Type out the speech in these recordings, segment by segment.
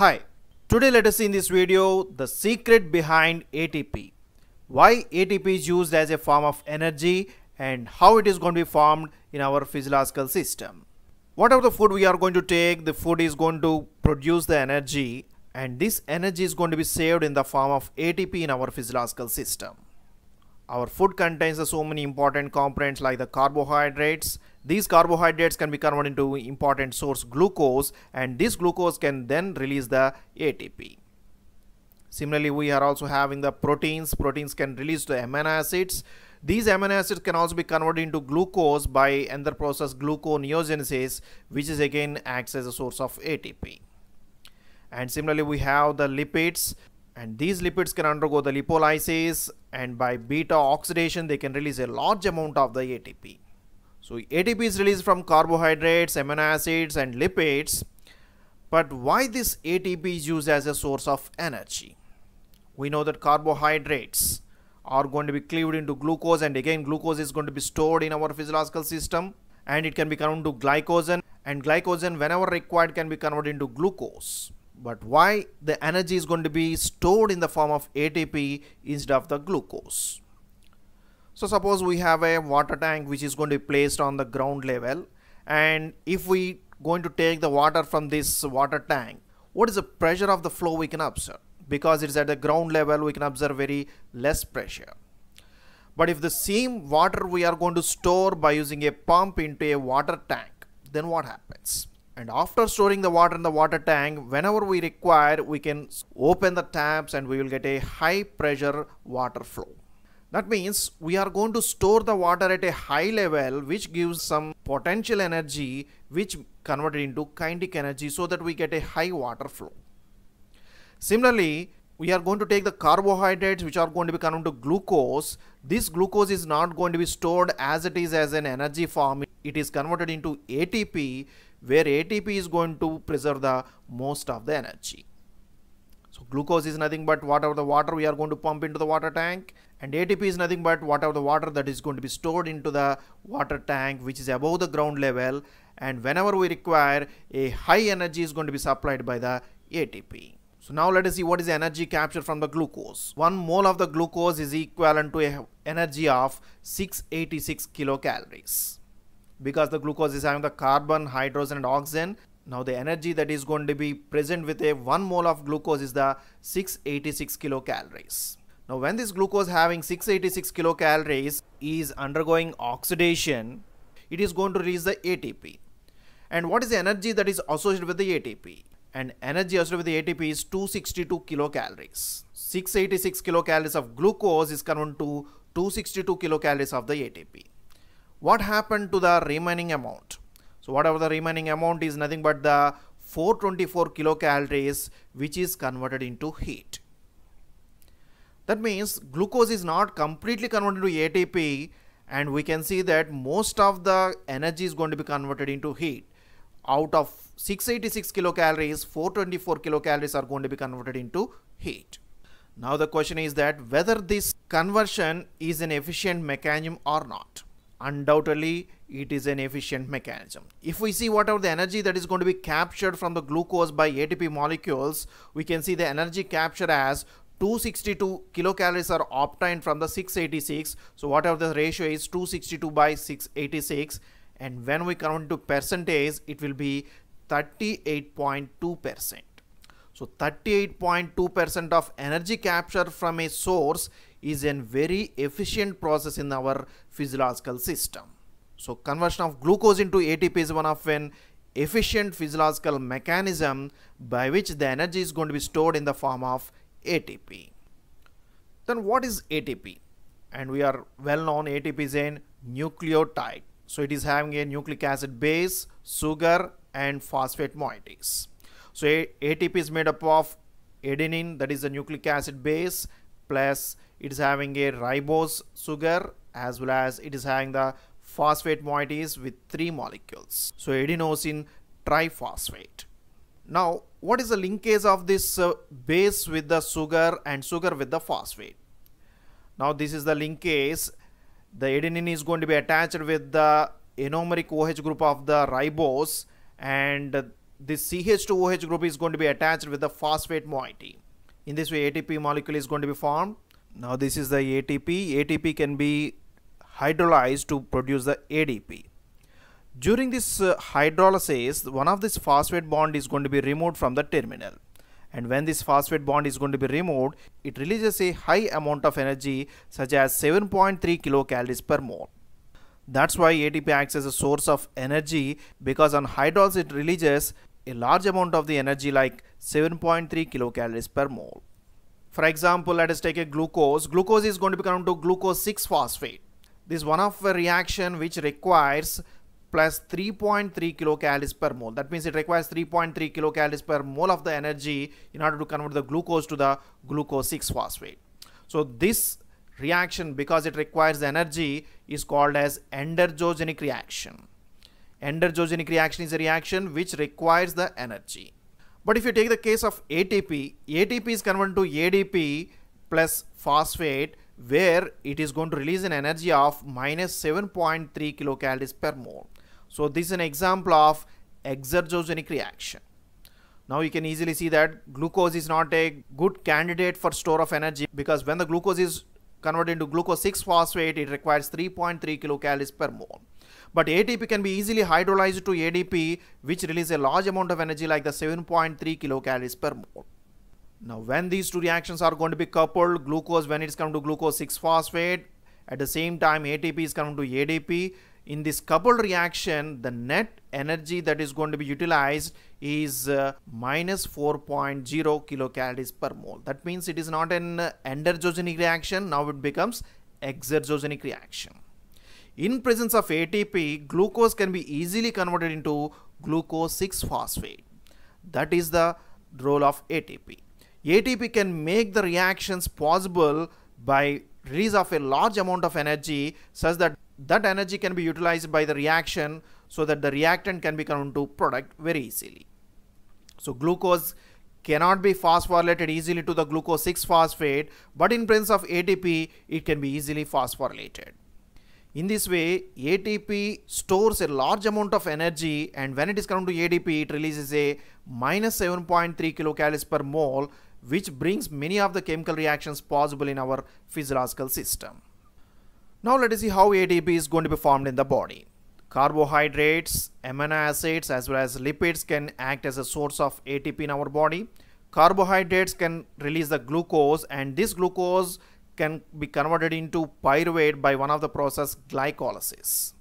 Hi, today let us see in this video the secret behind ATP. Why ATP is used as a form of energy and how it is going to be formed in our physiological system. Whatever the food we are going to take, the food is going to produce the energy and this energy is going to be saved in the form of ATP in our physiological system. Our food contains so many important components like the carbohydrates. These carbohydrates can be converted into important source glucose and this glucose can then release the ATP. Similarly, we are also having the proteins. Proteins can release the amino acids. These amino acids can also be converted into glucose by another process gluconeogenesis, which is again acts as a source of ATP. And similarly, we have the lipids. And these lipids can undergo the lipolysis and by beta oxidation they can release a large amount of the ATP. So ATP is released from carbohydrates, amino acids and lipids. But why this ATP is used as a source of energy? We know that carbohydrates are going to be cleaved into glucose and again glucose is going to be stored in our physiological system and it can be converted to glycogen and glycogen whenever required can be converted into glucose. But why the energy is going to be stored in the form of ATP instead of the glucose? So suppose we have a water tank which is going to be placed on the ground level, and if we going to take the water from this water tank, what is the pressure of the flow we can observe? Because it is at the ground level, we can observe very less pressure. But if the same water we are going to store by using a pump into a water tank, then what happens? And after storing the water in the water tank, whenever we require, we can open the taps and we will get a high pressure water flow. That means we are going to store the water at a high level which gives some potential energy which converted into kinetic energy so that we get a high water flow. Similarly, we are going to take the carbohydrates which are going to be converted to glucose. This glucose is not going to be stored as it is as an energy form. It is converted into ATP, where ATP is going to preserve the most of the energy. So glucose is nothing but whatever the water we are going to pump into the water tank, and ATP is nothing but whatever the water that is going to be stored into the water tank which is above the ground level, and whenever we require, a high energy is going to be supplied by the ATP. So now let us see what is the energy captured from the glucose. 1 mole of the glucose is equivalent to an energy of 686 kilocalories. Because the glucose is having the carbon, hydrogen and oxygen, now the energy that is going to be present with a 1 mole of glucose is the 686 kilocalories. Now when this glucose having 686 kilocalories is undergoing oxidation, it is going to release the ATP. And what is the energy that is associated with the ATP? And energy associated with the ATP is 262 kilocalories. 686 kilocalories of glucose is converted to 262 kilocalories of the ATP. What happened to the remaining amount? So whatever the remaining amount is nothing but the 424 kilocalories which is converted into heat. That means glucose is not completely converted to ATP, and we can see that most of the energy is going to be converted into heat. Out of 686 kilocalories, 424 kilocalories are going to be converted into heat. Now the question is that whether this conversion is an efficient mechanism or not. Undoubtedly, it is an efficient mechanism. If we see whatever the energy that is going to be captured from the glucose by ATP molecules, we can see the energy capture as 262 kilocalories are obtained from the 686. So whatever the ratio is 262 by 686, and when we convert to percentage, it will be 38.2%. So 38.2% of energy capture from a source is a very efficient process in our physiological system. So conversion of glucose into ATP is one of an efficient physiological mechanism by which the energy is going to be stored in the form of ATP. Then what is ATP? And we are well known ATP is a nucleotide. So it is having a nucleic acid base, sugar and phosphate moieties. So ATP is made up of adenine, that is the nucleic acid base, plus it is having a ribose sugar as well as it is having the phosphate moieties with 3 molecules. So adenosine triphosphate. Now what is the linkage of this base with the sugar and sugar with the phosphate? Now this is the linkage. The adenine is going to be attached with the anomeric OH group of the ribose, and this CH2OH group is going to be attached with the phosphate moiety. In this way, ATP molecule is going to be formed. Now this is the ATP. ATP can be hydrolyzed to produce the ADP. During this hydrolysis, one of this phosphate bond is going to be removed from the terminal. And when this phosphate bond is going to be removed, it releases a high amount of energy such as 7.3 kilocalories per mole. That's why ATP acts as a source of energy, because on hydrolysis it releases a large amount of the energy like 7.3 kilocalories per mole. For example, let us take a glucose. Glucose is going to become to glucose 6-phosphate. This is one of a reaction which requires plus 3.3 kilocalories per mole. That means it requires 3.3 kilocalories per mole of the energy in order to convert the glucose to the glucose 6-phosphate. So this reaction, because it requires the energy, is called as endergogenic reaction. Endergogenic reaction is a reaction which requires the energy. But if you take the case of ATP, ATP is converted to ADP plus phosphate, where it is going to release an energy of minus 7.3 kilocalories per mole. So this is an example of exergogenic reaction. Now you can easily see that glucose is not a good candidate for store of energy, because when the glucose is converted into glucose 6-phosphate, it requires 3.3 kilocalories per mole. But ATP can be easily hydrolyzed to ADP, which releases a large amount of energy like the 7.3 kilocalories per mole. Now when these two reactions are going to be coupled, glucose, when it is come to glucose 6-phosphate, at the same time ATP is coming to ADP, in this coupled reaction, the net energy that is going to be utilized is minus 4.0 kilocalories per mole. That means it is not an endergogenic reaction. Now it becomes exergogenic reaction. In presence of ATP, glucose can be easily converted into glucose 6-phosphate. That is the role of ATP. ATP can make the reactions possible by release of a large amount of energy, such that that energy can be utilized by the reaction, so that the reactant can be converted to product very easily. So glucose cannot be phosphorylated easily to the glucose 6-phosphate, but in presence of ATP, it can be easily phosphorylated. In this way, ATP stores a large amount of energy, and when it is converted to ADP, it releases a minus 7.3 kilocalories per mole, which brings many of the chemical reactions possible in our physiological system. Now let us see how ATP is going to be formed in the body. Carbohydrates, amino acids as well as lipids can act as a source of ATP in our body. Carbohydrates can release the glucose, and this glucose can be converted into pyruvate by one of the process glycolysis.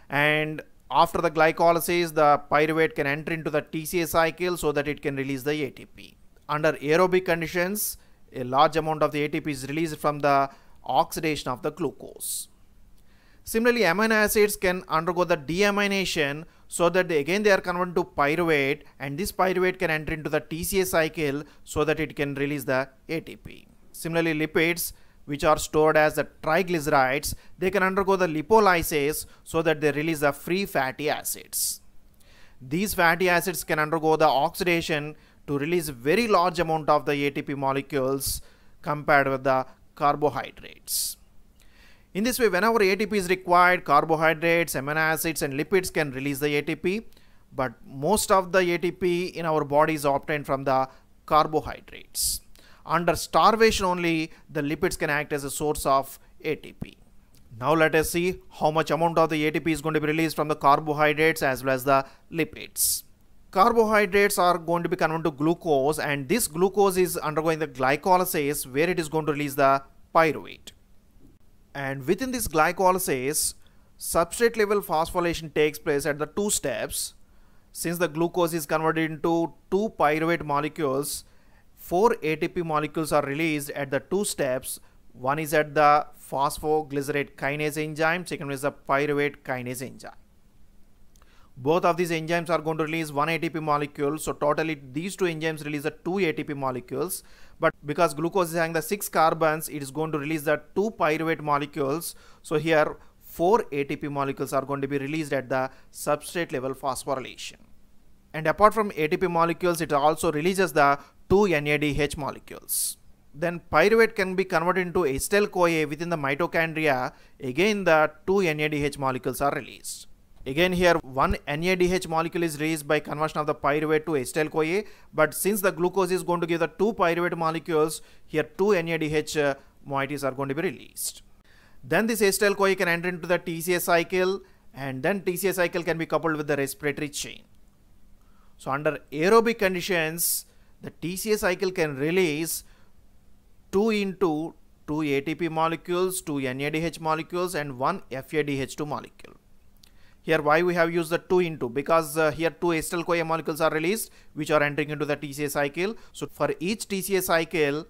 And after the glycolysis, the pyruvate can enter into the TCA cycle so that it can release the ATP. Under aerobic conditions, a large amount of the ATP is released from the oxidation of the glucose. Similarly, amino acids can undergo the deamination, so that they are converted to pyruvate, and this pyruvate can enter into the TCA cycle so that it can release the ATP. Similarly, lipids, which are stored as the triglycerides, they can undergo the lipolysis so that they release the free fatty acids. These fatty acids can undergo the oxidation to release very large amount of the ATP molecules compared with the carbohydrates. In this way, whenever ATP is required, carbohydrates, amino acids and lipids can release the ATP, but most of the ATP in our body is obtained from the carbohydrates. Under starvation only, the lipids can act as a source of ATP. Now let us see how much amount of the ATP is going to be released from the carbohydrates as well as the lipids. Carbohydrates are going to be converted to glucose, and this glucose is undergoing the glycolysis, where it is going to release the pyruvate. And within this glycolysis, substrate level phosphorylation takes place at the two steps. Since the glucose is converted into two pyruvate molecules, 4 ATP molecules are released at the two steps. One is at the phosphoglycerate kinase enzyme, second is the pyruvate kinase enzyme. Both of these enzymes are going to release 1 ATP molecule, so totally these two enzymes release the 2 ATP molecules, but because glucose is having the 6 carbons, it is going to release the 2 pyruvate molecules, so here 4 ATP molecules are going to be released at the substrate level phosphorylation. And apart from ATP molecules, it also releases the 2 NADH molecules. Then pyruvate can be converted into acetyl CoA within the mitochondria. Again, the 2 NADH molecules are released. Again here one NADH molecule is released by conversion of the pyruvate to acetyl-CoA, but since the glucose is going to give the two pyruvate molecules, here two NADH moieties are going to be released. Then this acetyl-CoA can enter into the TCA cycle, and then TCA cycle can be coupled with the respiratory chain. So under aerobic conditions, the TCA cycle can release 2 into 2 ATP molecules, 2 NADH molecules and 1 FADH2 molecule. Here why we have used the 2 into, because here 2 acetyl-CoA molecules are released which are entering into the TCA cycle. So for each TCA cycle,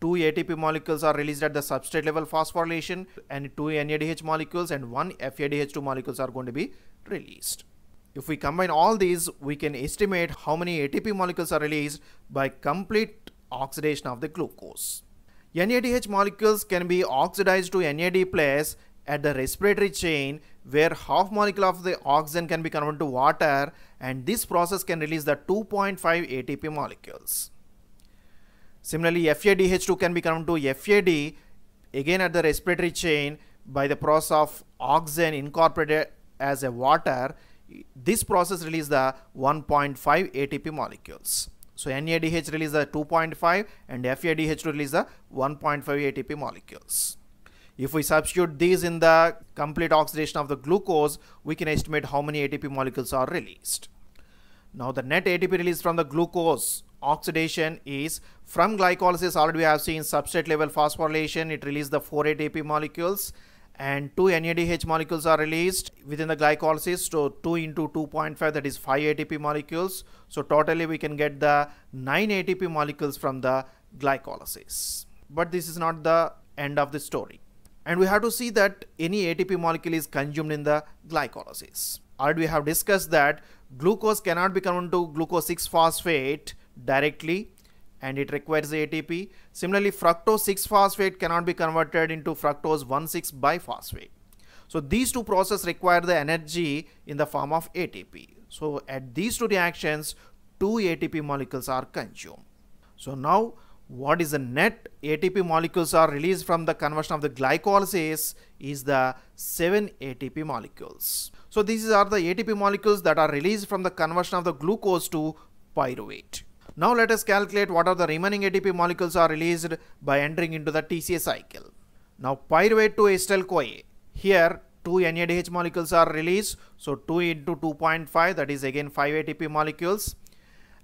2 ATP molecules are released at the substrate level phosphorylation, and 2 NADH molecules and 1 FADH2 molecules are going to be released. If we combine all these, we can estimate how many ATP molecules are released by complete oxidation of the glucose. NADH molecules can be oxidized to NAD+ at the respiratory chain, where half molecule of the oxygen can be converted to water, and this process can release the 2.5 ATP molecules. Similarly, FADH2 can be converted to FAD again at the respiratory chain by the process of oxygen incorporated as a water. This process releases the 1.5 ATP molecules. So NADH releases the 2.5 and FADH2 releases the 1.5 ATP molecules. If we substitute these in the complete oxidation of the glucose, we can estimate how many ATP molecules are released. Now the net ATP released from the glucose oxidation is, from glycolysis already we have seen substrate level phosphorylation, it released the 4 ATP molecules, and 2 NADH molecules are released within the glycolysis. So 2 into 2.5, that is 5 ATP molecules. So totally we can get the 9 ATP molecules from the glycolysis. But this is not the end of the story. And we have to see that any ATP molecule is consumed in the glycolysis. Already we have discussed that glucose cannot be converted to glucose 6-phosphate directly, and it requires the ATP. Similarly, fructose 6-phosphate cannot be converted into fructose 1,6-biphosphate. So these two processes require the energy in the form of ATP. So at these two reactions, 2 ATP molecules are consumed. So now what is the net ATP molecules are released from the conversion of the glycolysis is the 7 ATP molecules. So these are the ATP molecules that are released from the conversion of the glucose to pyruvate. Now let us calculate what are the remaining ATP molecules are released by entering into the TCA cycle. Now pyruvate to acetyl-CoA. Here 2 NADH molecules are released. So 2 into 2.5, that is again 5 ATP molecules.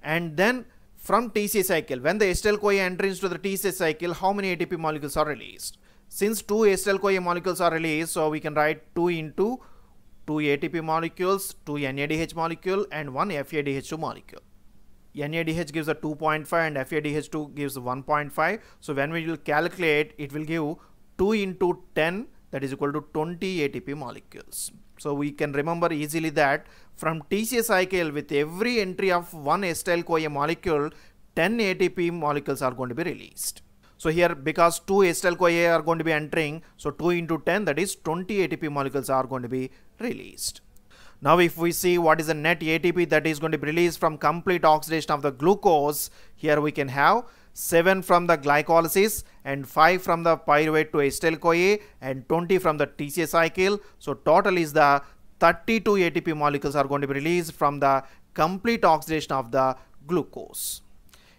And then from TCA cycle, when the acetyl-CoA enters into the TCA cycle, how many ATP molecules are released? Since 2 acetyl-CoA molecules are released, so we can write 2 into 2 ATP molecules, 2 NADH molecule and 1 FADH2 molecule. NADH gives a 2.5 and FADH2 gives 1.5. So when we will calculate, it will give 2 into 10, that is equal to 20 ATP molecules. So we can remember easily that from TCA cycle, with every entry of 1 acetyl-CoA molecule, 10 ATP molecules are going to be released. So here, because 2 acetyl-CoA are going to be entering, so 2 into 10, that is 20 ATP molecules are going to be released. Now if we see what is the net ATP that is going to be released from complete oxidation of the glucose, here we can have 7 from the glycolysis and 5 from the pyruvate to acetyl-CoA and 20 from the TCA cycle. So total is the 32 ATP molecules are going to be released from the complete oxidation of the glucose.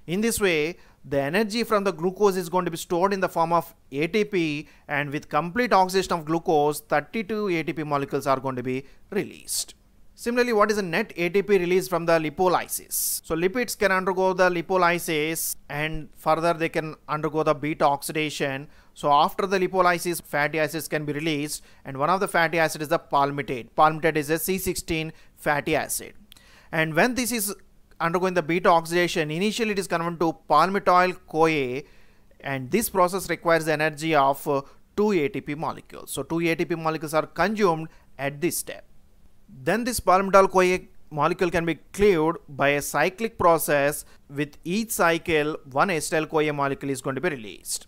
In this way, the energy from the glucose is going to be stored in the form of ATP, and with complete oxidation of glucose, 32 ATP molecules are going to be released. Similarly, what is the net ATP released from the lipolysis? So lipids can undergo the lipolysis and further they can undergo the beta oxidation. So after the lipolysis, fatty acids can be released, and one of the fatty acids is the palmitate. Palmitate is a C16 fatty acid. And when this is undergoing the beta oxidation, initially it is converted to palmitoyl-CoA, and this process requires the energy of 2 ATP molecules. So 2 ATP molecules are consumed at this step. Then this palmitoyl-CoA molecule can be cleaved by a cyclic process. With each cycle, 1 acetyl-CoA molecule is going to be released.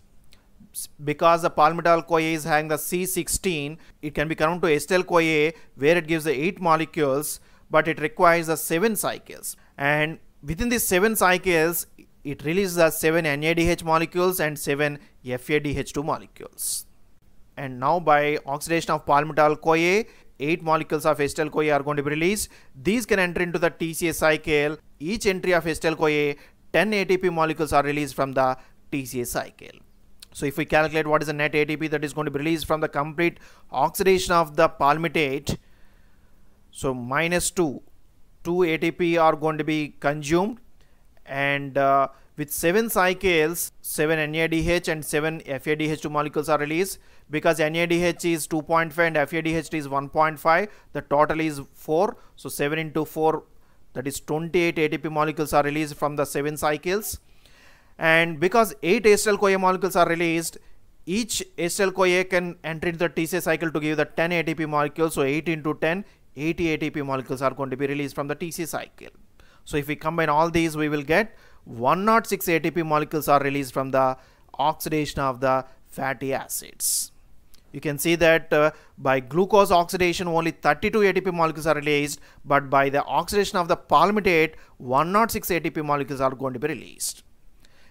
Because the palmitoyl-CoA is having the C16, it can be converted to acetyl-CoA, where it gives the 8 molecules, but it requires the 7 cycles. And within these 7 cycles, it releases the 7 NADH molecules and 7 FADH2 molecules. And now by oxidation of palmitoyl-CoA, 8 molecules of acetyl-CoA are going to be released. These can enter into the TCA cycle. Each entry of acetyl-CoA, 10 ATP molecules are released from the TCA cycle. So if we calculate what is the net ATP that is going to be released from the complete oxidation of the palmitate, so minus 2 ATP are going to be consumed, and with 7 cycles, 7 NADH and 7 FADH2 molecules are released. Because NADH is 2.5 and FADH is 1.5, the total is 4. So 7 into 4, that is 28 ATP molecules are released from the 7 cycles. And because 8 acetyl-CoA molecules are released, each acetyl-CoA can enter into the TCA cycle to give the 10 ATP molecules. So 8 into 10, 80 ATP molecules are going to be released from the TCA cycle. So if we combine all these, we will get 106 ATP molecules are released from the oxidation of the fatty acids. You can see that by glucose oxidation only 32 ATP molecules are released, but by the oxidation of the palmitate 106 ATP molecules are going to be released.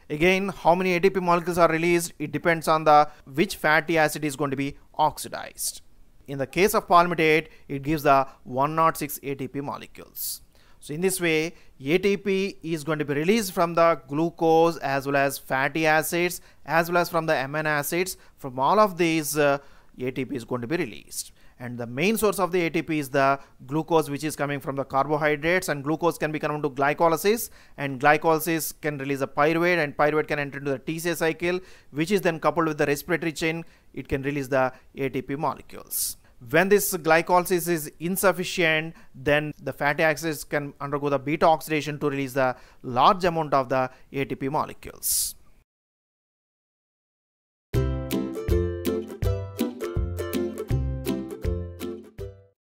Again, how many ATP molecules are released, it depends on the which fatty acid is going to be oxidized. In the case of palmitate, it gives the 106 ATP molecules. So in this way, ATP is going to be released from the glucose as well as fatty acids as well as from the amino acids. From all of these, ATP is going to be released. And the main source of the ATP is the glucose, which is coming from the carbohydrates, and glucose can be converted to glycolysis, and glycolysis can release a pyruvate, and pyruvate can enter into the TCA cycle, which is then coupled with the respiratory chain. It can release the ATP molecules. When this glycolysis is insufficient, then the fatty acids can undergo the beta oxidation to release the large amount of the ATP molecules.